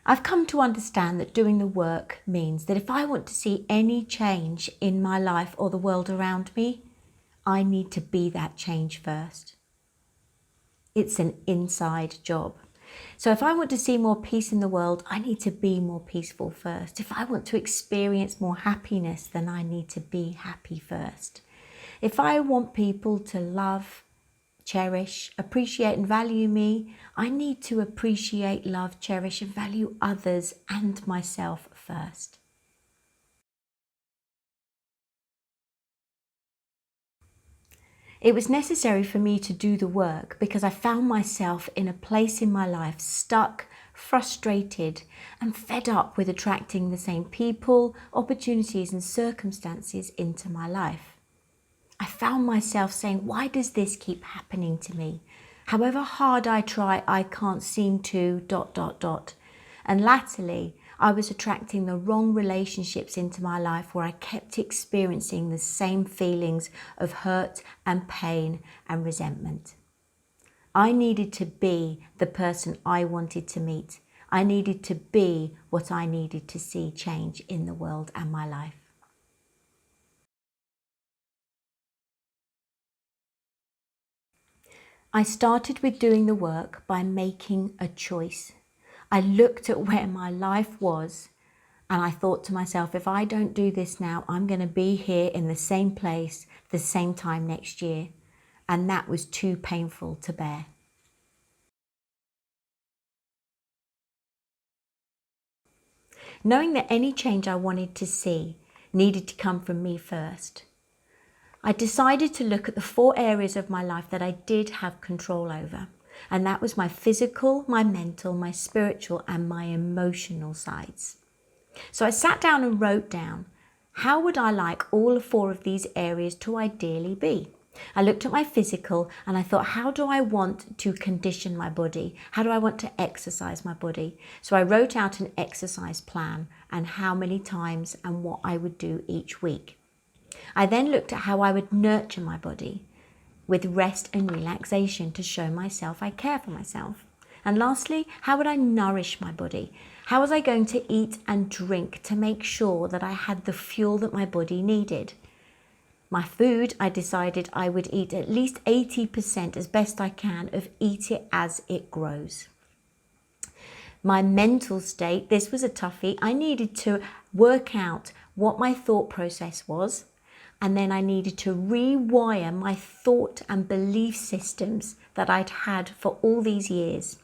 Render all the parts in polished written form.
I've come to understand that doing the work means that if I want to see any change in my life or the world around me, I need to be that change first. It's an inside job. So if I want to see more peace in the world, I need to be more peaceful first. If I want to experience more happiness, then I need to be happy first. If I want people to love, cherish, appreciate and value me, I need to appreciate, love, cherish and value others and myself first. It was necessary for me to do the work because I found myself in a place in my life stuck, frustrated and fed up with attracting the same people, opportunities and circumstances into my life. I found myself saying, why does this keep happening to me? However hard I try, I can't seem to ... And latterly, I was attracting the wrong relationships into my life where I kept experiencing the same feelings of hurt and pain and resentment. I needed to be the person I wanted to meet. I needed to be what I needed to see change in the world and my life. I started with doing the work by making a choice. I looked at where my life was and I thought to myself, if I don't do this now, I'm going to be here in the same place, the same time next year. And that was too painful to bear. Knowing that any change I wanted to see needed to come from me first, I decided to look at the 4 areas of my life that I did have control over. And that was my physical, my mental, my spiritual, and my emotional sides. So I sat down and wrote down, how would I like all 4 of these areas to ideally be? I looked at my physical and I thought, how do I want to condition my body? How do I want to exercise my body? So I wrote out an exercise plan and how many times and what I would do each week. I then looked at how I would nurture my body with rest and relaxation to show myself I care for myself. And lastly, how would I nourish my body? How was I going to eat and drink to make sure that I had the fuel that my body needed? My food, I decided I would eat at least 80% as best I can of eat it as it grows. My mental state, this was a toughie. I needed to work out what my thought process was, and then I needed to rewire my thought and belief systems that I'd had for all these years.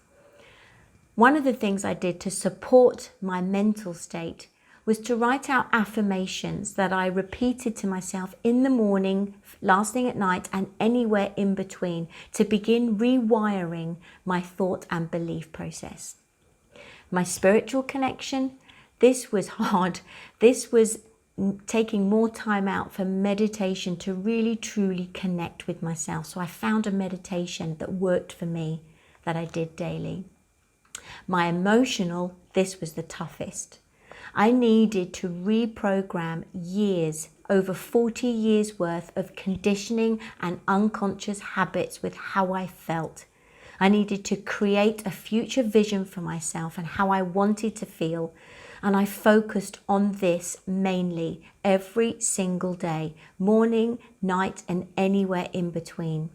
One of the things I did to support my mental state was to write out affirmations that I repeated to myself in the morning, last thing at night, and anywhere in between to begin rewiring my thought and belief process. My spiritual connection, this was hard. This was taking more time out for meditation to really truly connect with myself. So I found a meditation that worked for me that I did daily. My emotional, this was the toughest. I needed to reprogram years, over 40 years worth of conditioning and unconscious habits with how I felt. I needed to create a future vision for myself and how I wanted to feel. And I focused on this mainly every single day, morning, night, and anywhere in between.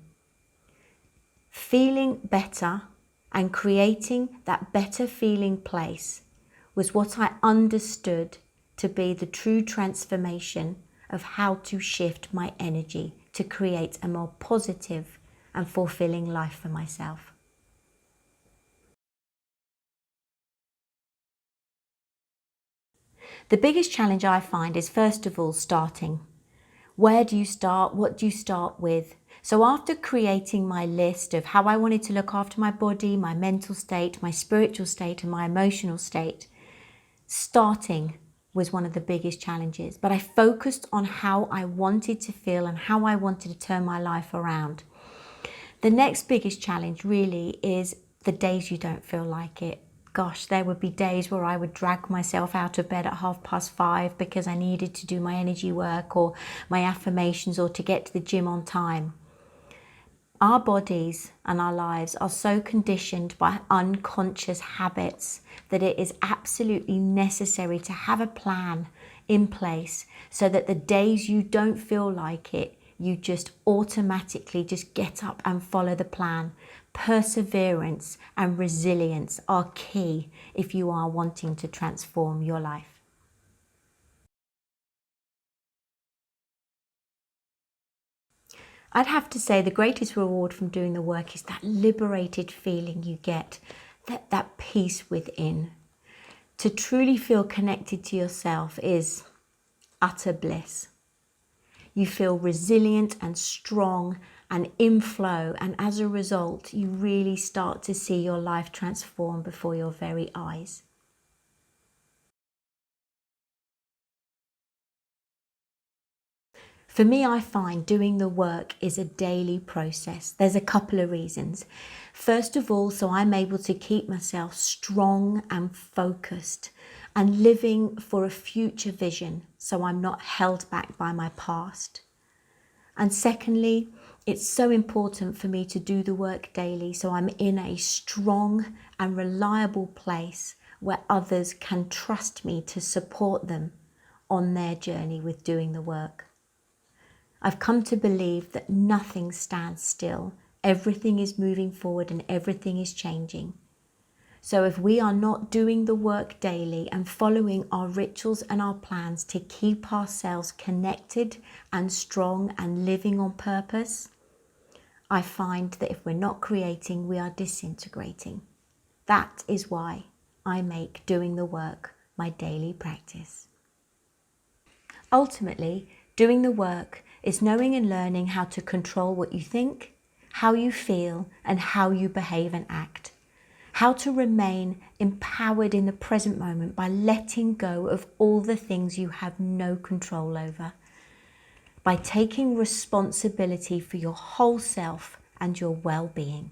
Feeling better and creating that better feeling place was what I understood to be the true transformation of how to shift my energy to create a more positive and fulfilling life for myself. The biggest challenge I find is, first of all, starting. Where do you start? What do you start with? So after creating my list of how I wanted to look after my body, my mental state, my spiritual state, and my emotional state, starting was one of the biggest challenges. But I focused on how I wanted to feel and how I wanted to turn my life around. The next biggest challenge really is the days you don't feel like it. Gosh, there would be days where I would drag myself out of bed at 5:30 because I needed to do my energy work or my affirmations or to get to the gym on time. Our bodies and our lives are so conditioned by unconscious habits that it is absolutely necessary to have a plan in place so that the days you don't feel like it, you just automatically just get up and follow the plan. Perseverance and resilience are key if you are wanting to transform your life. I'd have to say the greatest reward from doing the work is that liberated feeling you get, that peace within. To truly feel connected to yourself is utter bliss. You feel resilient and strong and in flow, and as a result, you really start to see your life transform before your very eyes. For me, I find doing the work is a daily process. There's a couple of reasons. First of all, so I'm able to keep myself strong and focused and living for a future vision, so I'm not held back by my past. And secondly, it's so important for me to do the work daily so I'm in a strong and reliable place where others can trust me to support them on their journey with doing the work. I've come to believe that nothing stands still. Everything is moving forward and everything is changing. So if we are not doing the work daily and following our rituals and our plans to keep ourselves connected and strong and living on purpose, I find that if we're not creating, we are disintegrating. That is why I make doing the work my daily practice. Ultimately, doing the work is knowing and learning how to control what you think, how you feel, and how you behave and act. How to remain empowered in the present moment by letting go of all the things you have no control over. By taking responsibility for your whole self and your well-being.